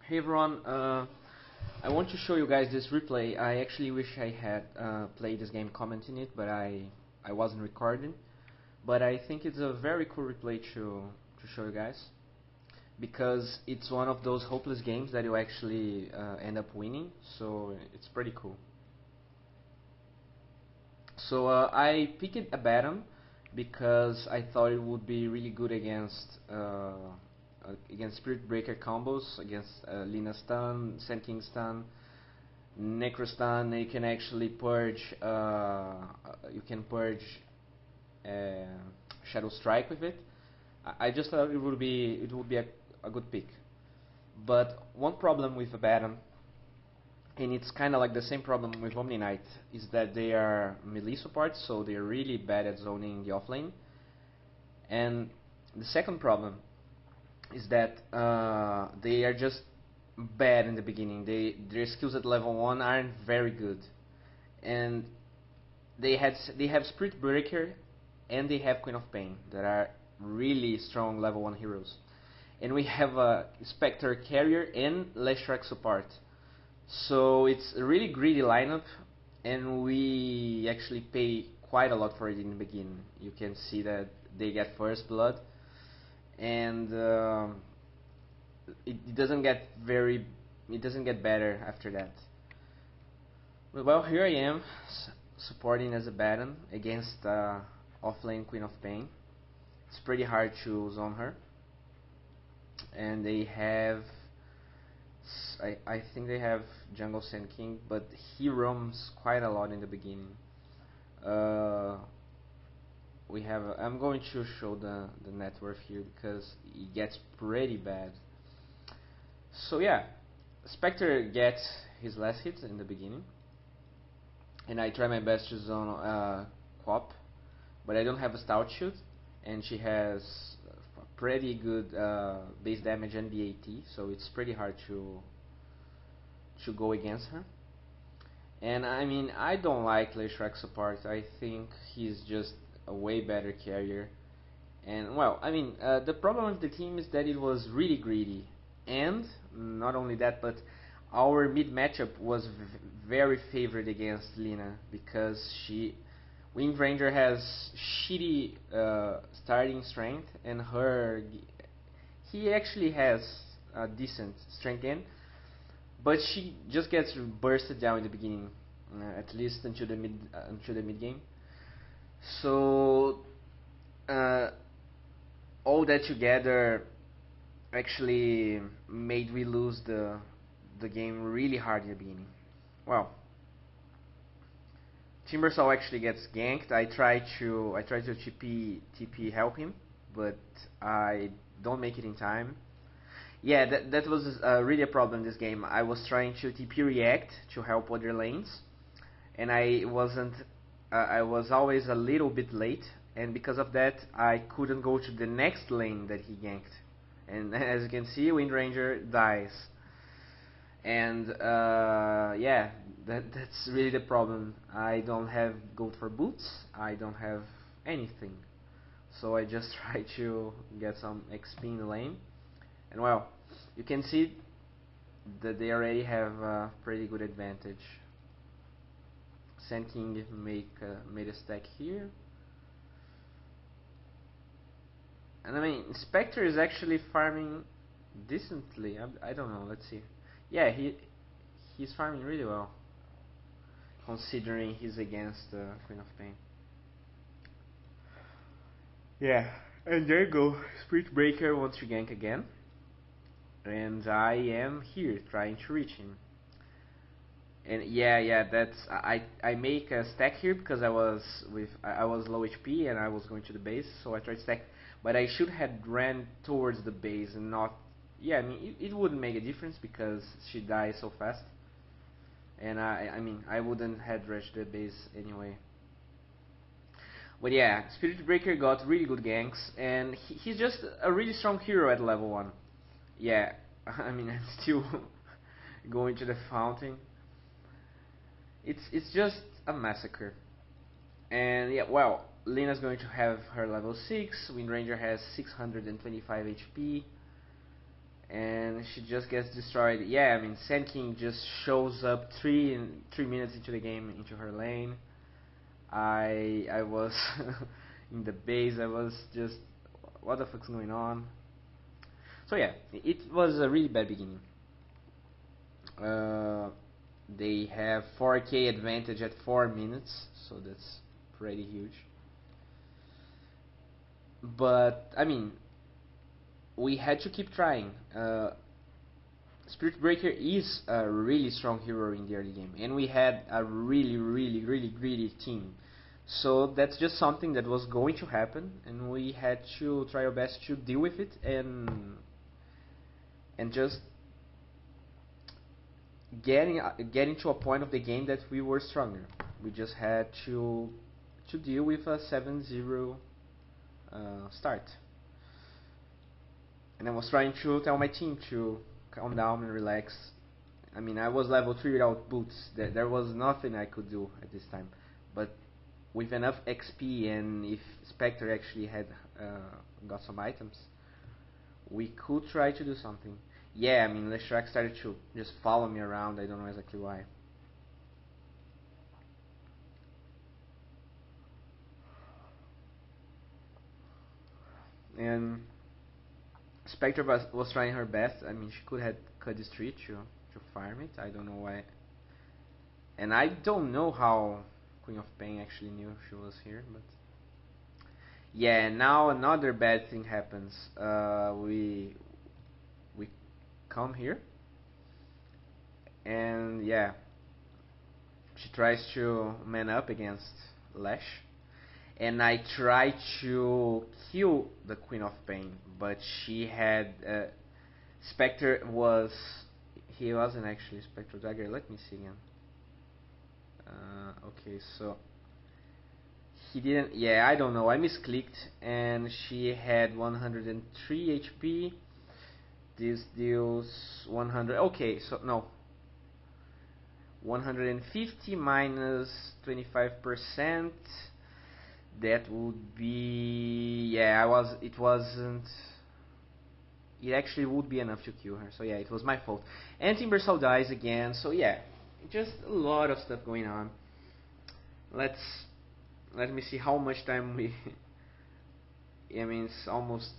Hey everyone, I want to show you guys this replay. I actually wish I had played this game commenting it, but I wasn't recording. But I think it's a very cool replay to show you guys, because it's one of those hopeless games that you actually end up winning, so it's pretty cool. So I picked Abaddon because I thought it would be really good against Spirit Breaker combos, against Lina stun, Sand King stun, Necro stun. You can actually purge. You can purge Shadow Strike with it. I just thought it would be a good pick. But one problem with Abaddon, and it's kind of like the same problem with Omni Knight, is that they are melee support, so they're really bad at zoning the offlane. And the second problem is that they are just bad in the beginning. Their skills at level 1 aren't very good, and they have Spirit Breaker and they have Queen of Pain that are really strong level 1 heroes, and we have a Spectre carrier and Leshrac support, so it's a really greedy lineup, and we actually pay quite a lot for it in the beginning. You can see that they get first blood, and it doesn't get better after that. Well, here I am supporting as Abaddon against offlane Queen of Pain. It's pretty hard to zone her, and they have I think they have Jungle Sand King, but he roams quite a lot in the beginning. We have I'm going to show the net worth here because it gets pretty bad. So yeah, Spectre gets his last hit in the beginning, and I try my best to zone Quap, but I don't have a stout shoot, and she has pretty good base damage and BAT, so it's pretty hard to go against her. And I mean, I don't like Leshrac support. I think he's just a way better carrier. And well, I mean, the problem with the team is that it was really greedy, and not only that, but our mid matchup was very favored against Lina because Wind Ranger has shitty starting strength, and he actually has a decent strength in, but she just gets bursted down in the beginning, at least until the mid game. So all that together actually made we lose the game really hard in the beginning. Well, Timbersaw actually gets ganked. I try to TP help him, but I don't make it in time. Yeah, that was really a problem in this game. I was trying to TP react to help other lanes, and I wasn't. I was always a little bit late, and because of that, I couldn't go to the next lane that he ganked. And as you can see, Wind Ranger dies. And yeah, that's really the problem. I don't have gold for boots. I don't have anything. So I just try to get some XP in the lane. And well, you can see that they already have a pretty good advantage. Sand King made a stack here. And I mean, Spectre is actually farming decently. I don't know, let's see. Yeah, he's farming really well, considering he's against Queen of Pain. Yeah, and there you go. Spirit Breaker wants to gank again, and I am here trying to reach him. And yeah, that's I make a stack here because I was low HP and I was going to the base, so I tried to stack. But I should have ran towards the base and not. Yeah, I mean it wouldn't make a difference because she dies so fast, and I mean I wouldn't have rushed the base anyway. But yeah, Spirit Breaker got really good ganks, and he's just a really strong hero at level 1. Yeah, I mean I'm still going to the fountain. It's just a massacre. And yeah, well, Lina's going to have her level 6, Wind Ranger has 625 HP, and she just gets destroyed. Yeah, I mean, Sand King just shows up 3 minutes into the game into her lane. I was in the base. I was just, what the fuck's going on? So yeah, it was a really bad beginning. Uh, they have 4K advantage at 4 minutes, so that's pretty huge. But I mean, we had to keep trying. Spirit Breaker is a really strong hero in the early game, and we had a really greedy team. So that's just something that was going to happen, and we had to try our best to deal with it and just getting to a point of the game that we were stronger. We just had to deal with a 7-0 start. And I was trying to tell my team to calm down and relax. I mean, I was level 3 without boots. There was nothing I could do at this time. But with enough XP, and if Spectre actually had got some items, we could try to do something. Yeah, I mean, Leshrac started to just follow me around. I don't know exactly why. And Spectre was trying her best. I mean, she could have cut this tree to farm it. I don't know why. And I don't know how Queen of Pain actually knew she was here, but yeah. Now another bad thing happens. We come here, and yeah, she tries to man up against Lash, and I try to kill the Queen of Pain, but she had Spectre was he wasn't actually Spectre Dagger. Let me see again. Okay, so he didn't. Yeah, I don't know. I misclicked, and she had 103 HP. This deals 100. Okay, so no. 150 minus 25%. That would be. Yeah, I was. It wasn't. It actually would be enough to kill her. So yeah, it was my fault. And Timbersaw dies again. So yeah, just a lot of stuff going on. Let me see how much time we. I mean, it's almost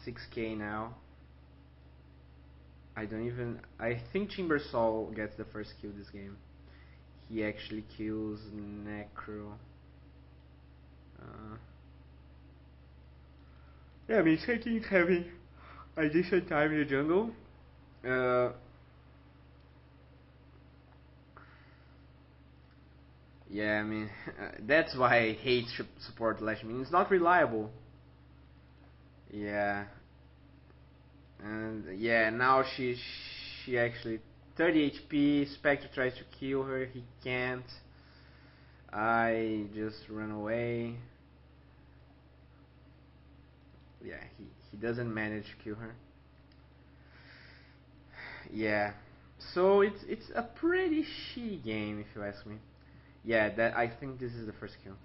6k now. I don't even. I think Timbersaw gets the first kill this game. He actually kills Necro. Yeah, I mean, Taking having a decent time in the jungle. Yeah, I mean, that's why I hate support Lash. I mean, it's not reliable. Yeah, and yeah, now she actually 30 HP. Spectre tries to kill her, he can't. I just run away. Yeah, he doesn't manage to kill her. Yeah, so it's a pretty shitty game if you ask me. Yeah, that I think this is the first kill.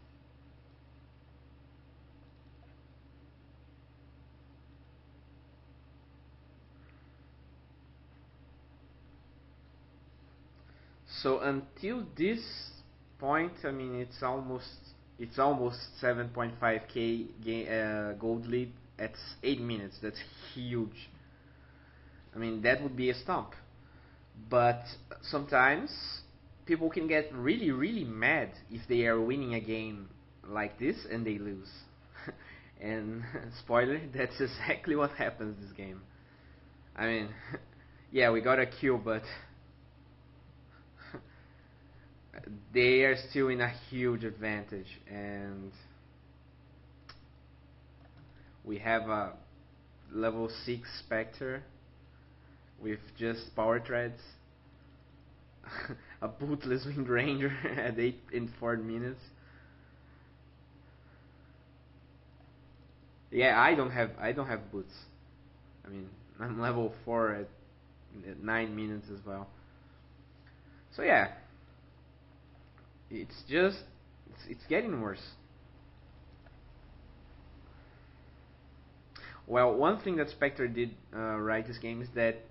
So until this point, I mean, it's almost 7.5k gold lead at 8 minutes. That's huge. I mean, that would be a stomp. But sometimes people can get really mad if they are winning a game like this and they lose. And spoiler, that's exactly what happens this game. I mean, yeah, we got a kill, but they are still in a huge advantage, and we have a level 6 Spectre with just power treads, a bootless Wind Ranger at 8 in 4 minutes. Yeah, I don't have boots. I mean, I'm level 4 at 9 minutes as well. So yeah, it's just it's getting worse. Well, one thing that Spectre did right this game is that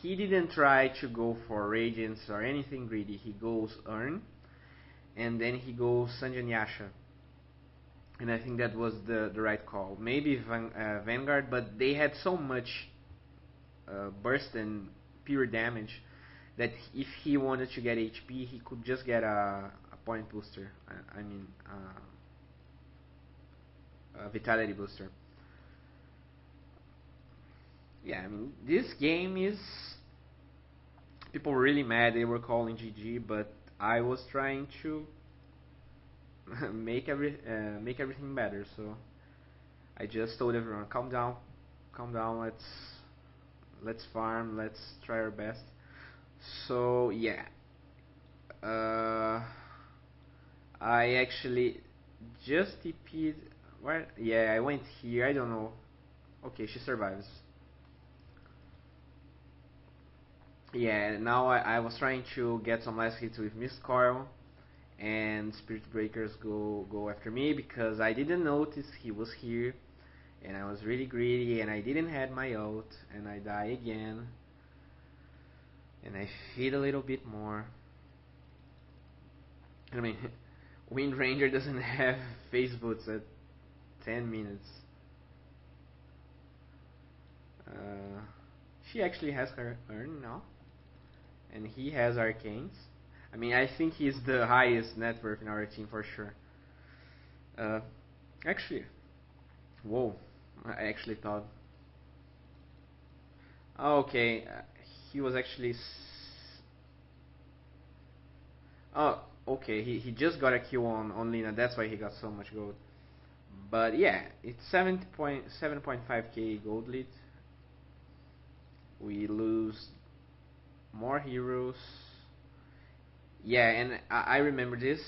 he didn't try to go for radiance or anything greedy. He goes Earn, and then he goes Sanjan Yasha. And I think that was the right call. Maybe Vanguard, but they had so much burst and pure damage that if he wanted to get HP, he could just get a point booster. I mean, a vitality booster. Yeah, I mean, this game is people were really mad. They were calling GG, but I was trying to make everything better. So I just told everyone, calm down, calm down. Let's farm. Let's try our best. So yeah, I actually just TP'd. Where? Yeah, I went here. I don't know. Okay, she survives. Yeah, now I was trying to get some last hits with Mist Coil, and Spirit Breakers go after me because I didn't notice he was here, and I was really greedy, and I didn't have my ult, and I die again, and I feed a little bit more. I mean, Wind Ranger doesn't have phase boots at 10 minutes. She actually has her Earn now, and he has Arcanes. I mean, I think he's the highest net worth in our team for sure. Actually, whoa, I actually thought. Oh, okay, he was actually. Oh, okay, he just got a kill on Lina, that's why he got so much gold. But yeah, it's 7.5k gold lead. We lose more heroes. Yeah, and I remember this.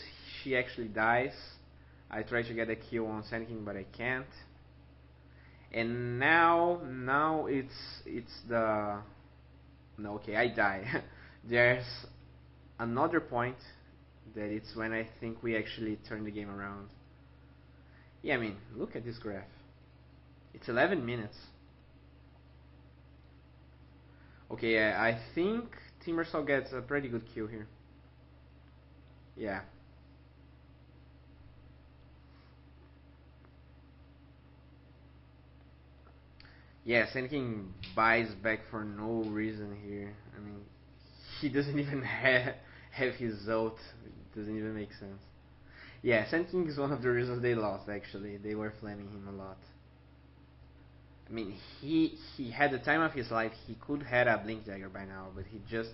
She actually dies. I try to get a kill on Sand King, but I can't. And now it's the no. Okay, I die. There's another point that it's when I think we actually turn the game around. Yeah, I mean, look at this graph. It's 11 minutes. Okay, I think Timbersaw gets a pretty good kill here. Yeah. Yeah, Sand King buys back for no reason here. I mean, he doesn't even have his ult. It doesn't even make sense. Yeah, Sand King is one of the reasons they lost, actually. They were flaming him a lot. I mean, he had the time of his life. He could have a Blink Dagger by now, but he just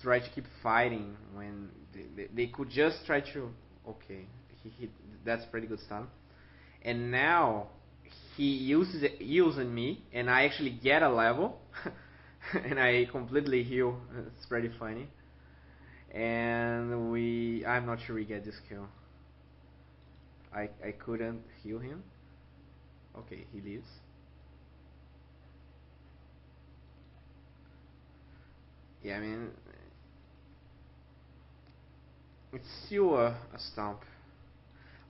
tried to keep fighting when they could just try to. Okay, he that's pretty good stun. And now he uses it, using me, and I actually get a level, and I completely heal. It's pretty funny. And I'm not sure we get this kill. I couldn't heal him. Okay, he leaves. Yeah, I mean, it's still a stomp.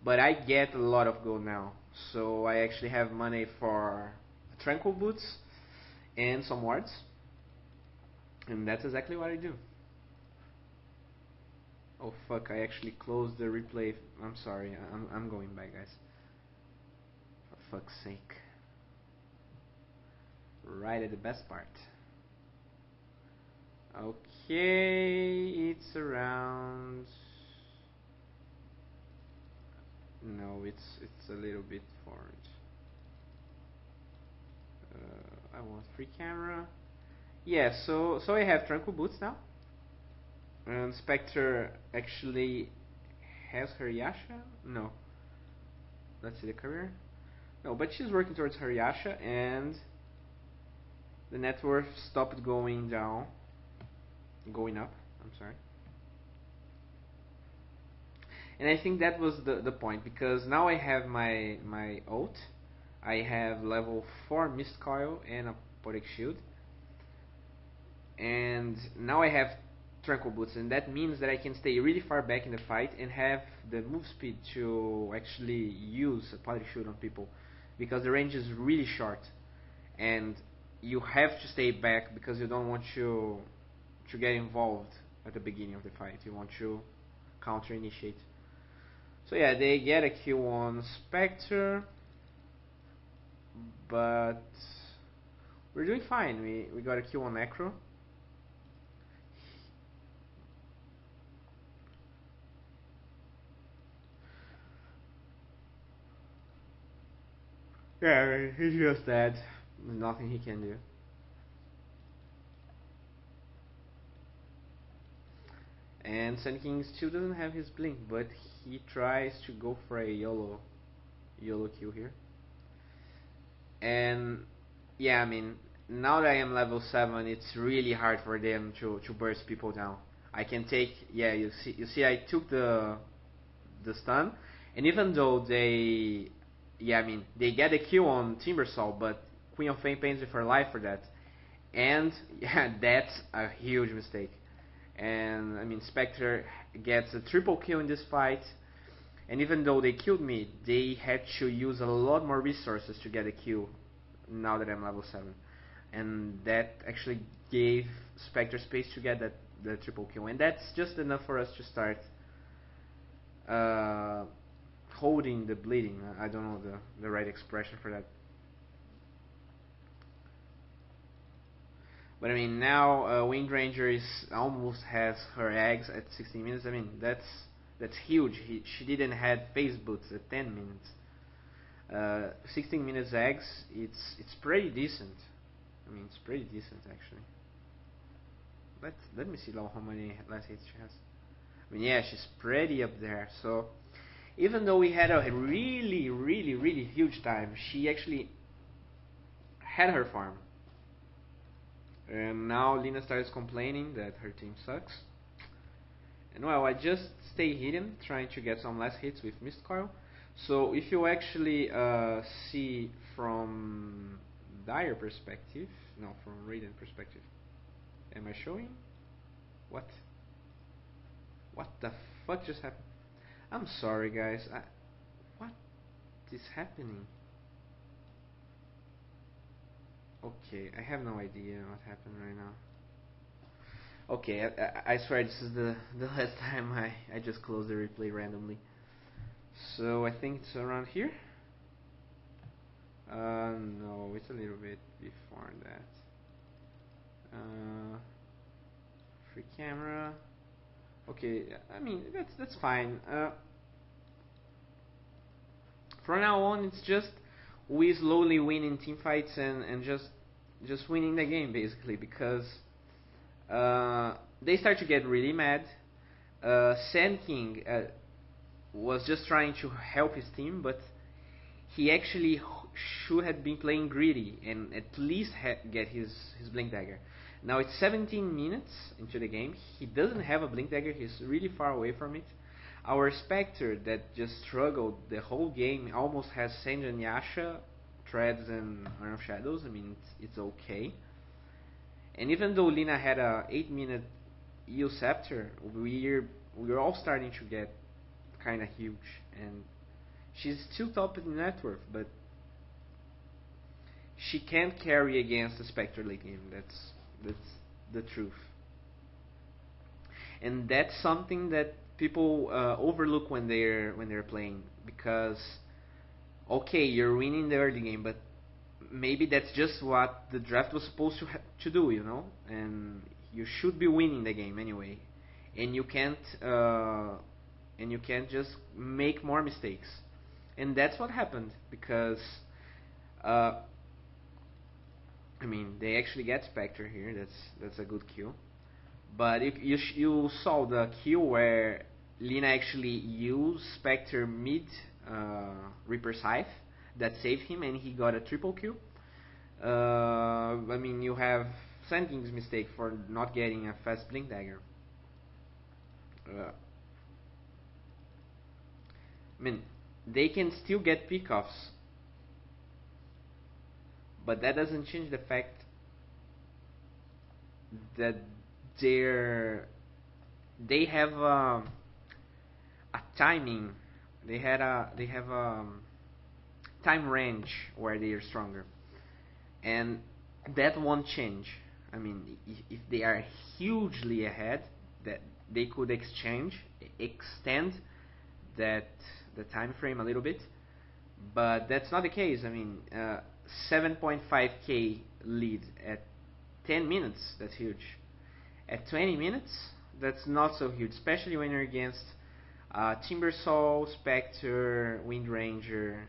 But I get a lot of gold now. So I actually have money for Tranquil Boots and some wards. And that's exactly what I do. Oh fuck, I actually closed the replay. I'm sorry, I'm going back, guys. For fuck's sake. Right at the best part. Okay, it's around. No, it's a little bit forward. I want free camera. Yeah, so I have Tranquil Boots now. And Spectre actually has her Yasha? No. Let's see the career. No, but she's working towards her Yasha, and the net worth stopped going down. Going up, I'm sorry. And I think that was the point, because now I have my ult. I have level 4 Mist Coil and a Potic Shield. And now I have Tranquil Boots, and that means that I can stay really far back in the fight and have the move speed to actually use a Potic Shield on people. because the range is really short, and you have to stay back because you don't want to get involved at the beginning of the fight. You want to counter initiate. So yeah, they get a kill on Spectre, but we're doing fine. We got a kill on Necro. Yeah, he's just dead. There's nothing he can do. And Sun King still doesn't have his blink, but he tries to go for a YOLO kill here. And yeah, I mean, now that I am level 7, it's really hard for them to burst people down. I can take, yeah, you see I took the stun, and even though they, yeah, I mean, they get a kill on Timbersaw, but Queen of Fame pays with her life for that. And yeah, that's a huge mistake. And I mean, Spectre gets a triple kill in this fight, and even though they killed me, they had to use a lot more resources to get a kill now that I'm level 7. And that actually gave Spectre space to get the triple kill. And that's just enough for us to start holding the bleeding. I don't know the right expression for that. But I mean, now Wind Ranger is almost has her eggs at 16 minutes. I mean, that's huge. She didn't had phase boots at 10 minutes. 16 minutes eggs. It's pretty decent. I mean, it's pretty decent actually. Let me see how many last hits she has. I mean, yeah, she's pretty up there. So even though we had a really huge time, she actually had her farm. And now Lina starts complaining that her team sucks. And well, I just stay hidden, trying to get some last hits with Mist Coil. So if you actually see from Dire perspective, no, from Radiant perspective, am I showing? What? What the fuck just happened? I'm sorry guys, what is happening? Okay, I have no idea what happened right now. Okay, I swear this is the last time I just closed the replay randomly. So I think it's around here. No, it's a little bit before that. Free camera. Okay, I mean that's fine. From now on, it's just we slowly winning team fights and just winning the game basically, because they start to get really mad. Sand King was just trying to help his team, but he actually should have been playing greedy and at least get his Blink Dagger. Now it's 17 minutes into the game. He doesn't have a Blink Dagger. He's really far away from it. Our Spectre that just struggled the whole game almost has Sand and Yasha, Treads and Iron of Shadows. I mean, it's okay. And even though Lina had a 8-minute EU Scepter, we're all starting to get kind of huge. And she's still top in net worth, but she can't carry against the Spectre late game. That's the truth. And that's something that people overlook when they're playing, because okay, you're winning the early game, but maybe that's just what the draft was supposed to do, you know, and you should be winning the game anyway, and you can't just make more mistakes. And that's what happened, because I mean, they actually get Spectre here. That's a good kill. But if you saw the kill where Lina actually used Spectre mid Reaper Scythe, that saved him and he got a triple kill. I mean, you have Sand King's mistake for not getting a fast Blink Dagger. I mean, they can still get pickoffs, but that doesn't change the fact that they have a timing. They have a time range where they are stronger, and that won't change. I mean, if they are hugely ahead, that they could extend that the time frame a little bit, but that's not the case. I mean, 7.5k lead at 10 minutes, that's huge. At 20 minutes, that's not so huge, especially when you're against Timbersaw, Spectre, Windranger,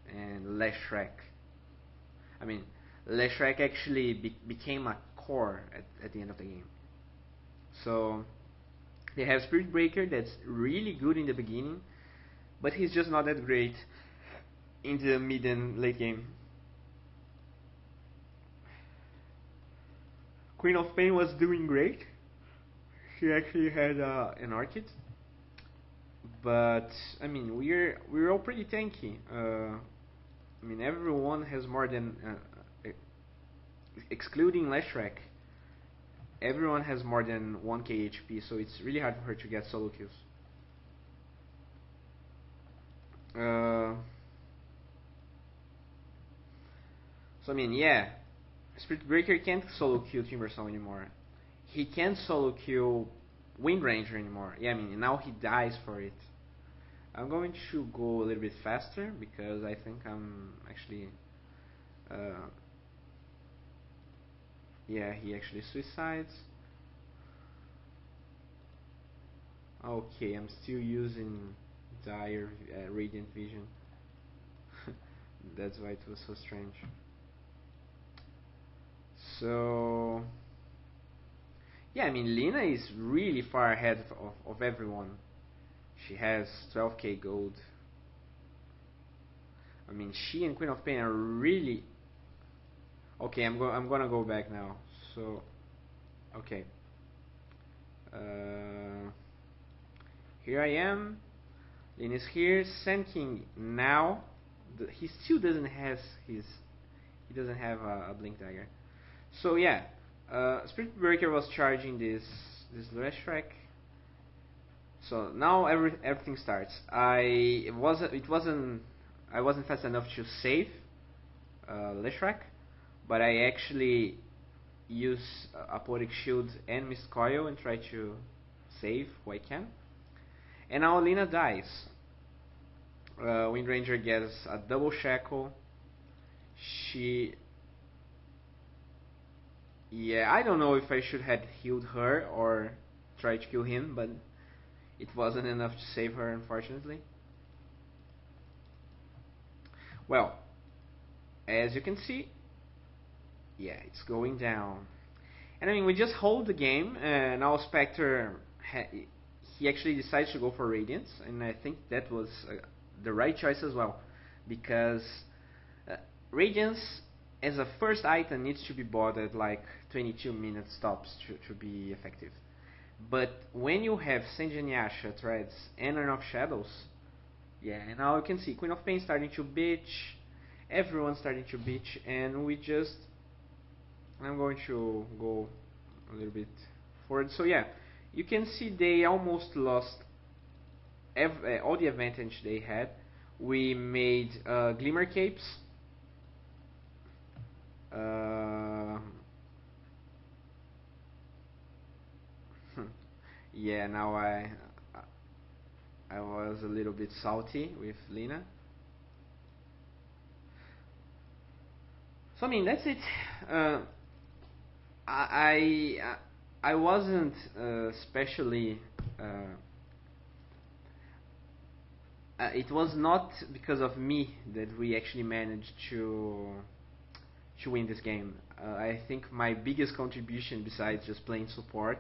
and Leshrac. I mean, Leshrac actually became a core at the end of the game. So they have Spirit Breaker that's really good in the beginning, but he's just not that great in the mid and late game. Queen of Pain was doing great. She actually had an Orchid, but I mean we're all pretty tanky. I mean everyone has more than excluding Leshrac. Everyone has more than 1k HP, so it's really hard for her to get solo kills. So I mean, yeah, Spirit Breaker can't solo kill Timbersaw anymore. He can't solo kill Windranger anymore. Yeah, I mean, now he dies for it. I'm going to go a little bit faster because I think I'm actually... yeah, he actually suicides. Okay, I'm still using Dire Radiant Vision. That's why it was so strange. So... yeah, I mean, Lina is really far ahead of everyone. She has 12k gold. I mean, she and Queen of Pain are really... okay, I'm gonna go back now. So, okay. Here I am. Lin is here. Sand King now. He still doesn't have his... he doesn't have a Blink Dagger. So yeah, Spirit Breaker was charging this Leshrac. So now everything starts. I wasn't fast enough to save Leshrac, but I actually use Apotheotic Shield and Mist Coil and try to save who I can. And now Lina dies. Windranger gets a double shackle. Yeah, I don't know if I should have healed her or tried to kill him, but it wasn't enough to save her, unfortunately. Well, as you can see, yeah, it's going down. And I mean, we just hold the game, and now Spectre, he actually decides to go for Radiance, and I think that was the right choice as well, because Radiance as a first item needs to be bought at like 22 minutes tops to be effective. But when you have Sanjanyasha, Threads, and Enough Shadows, yeah, and now you can see Queen of Pain starting to bitch, everyone's starting to bitch, and we just... I'm going to go a little bit forward. So yeah, you can see they almost lost all the advantage they had. We made Glimmer Capes. Yeah, now I was a little bit salty with Lina. So I mean, that's it. I wasn't especially... it was not because of me that we actually managed to win this game. I think my biggest contribution, besides just playing support,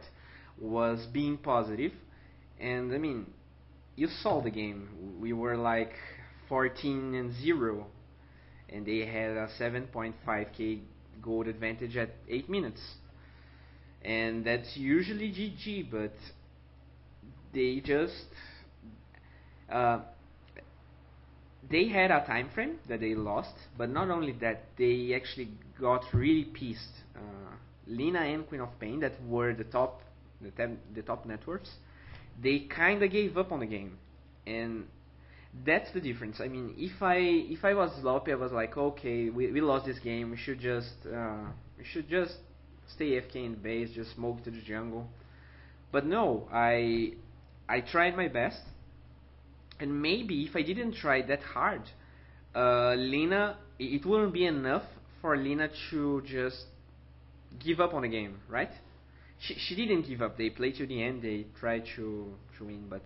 was being positive. And I mean, you saw the game. We were like 14-0, and they had a 7.5k gold advantage at 8 minutes. And that's usually GG, but they just... they had a time frame that they lost, but not only that, they actually got really pissed. Lina and Queen of Pain, that were the top net worths, they kinda gave up on the game, and That's the difference. I mean, if I was sloppy, I was like, okay, we lost this game. We should just stay AFK in the base, just smoke to the jungle. But no, I tried my best, and maybe if I didn't try that hard, Lina, it wouldn't be enough for Lina to just give up on the game, right? She didn't give up. They played to the end. They tried to win, but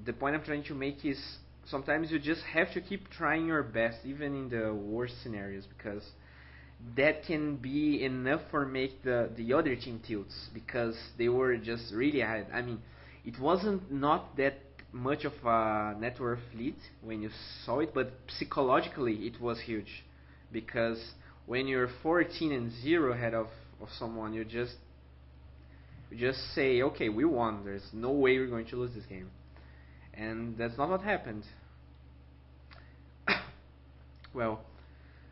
the point I'm trying to make is sometimes you just have to keep trying your best, even in the worst scenarios, because that can be enough for make the other team tilts because they were just really ahead. I mean, it wasn't not that much of a net worth lead when you saw it, but psychologically it was huge because when you're 14 and 0 ahead of someone, you just say, okay, we won. There's no way we're going to lose this game, and that's not what happened. Well,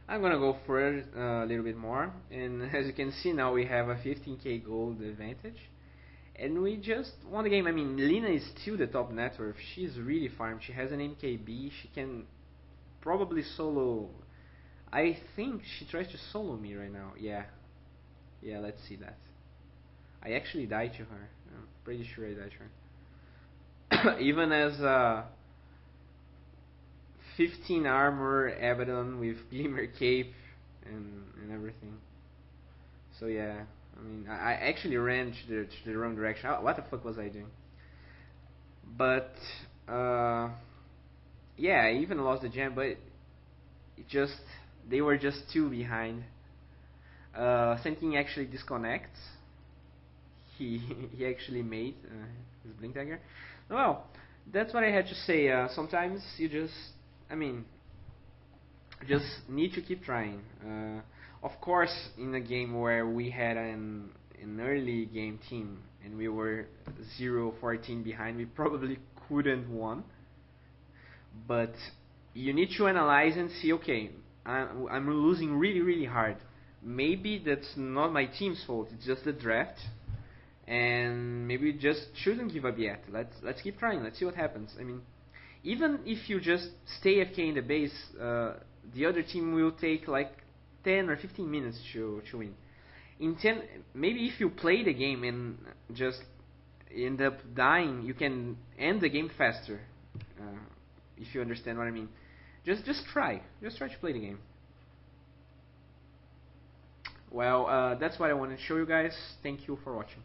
I'm gonna go for it a little bit more, and as you can see now we have a 15k gold advantage, and we just won the game. I mean, Lina is still the top net worth. She's really farmed. She has an MKB. She can probably solo. I think she tries to solo me right now. Yeah. Let's see that. I actually died to her. I'm pretty sure I died to her. Even as 15 armor Abaddon with Glimmer Cape and everything. So yeah, I mean, I actually ran to the wrong direction. What the fuck was I doing? But yeah, I even lost the gem, but it just they were just two behind. Something actually disconnects. He he actually made his blink dagger. Well, that's what I had to say. Sometimes you just, I mean, just need to keep trying. Of course, in a game where we had an early game team and we were 0-14 behind, we probably couldn't won. But you need to analyze and see, okay, I'm losing really, really hard. Maybe that's not my team's fault. It's just the draft, and maybe we just shouldn't give up yet. Let's keep trying. Let's see what happens. I mean, even if you just stay AFK in the base, the other team will take like 10 or 15 minutes to win. In 10, maybe if you play the game and just end up dying, you can end the game faster. If you understand what I mean, just try to play the game. Well, that's what I wanted to show you guys. Thank you for watching.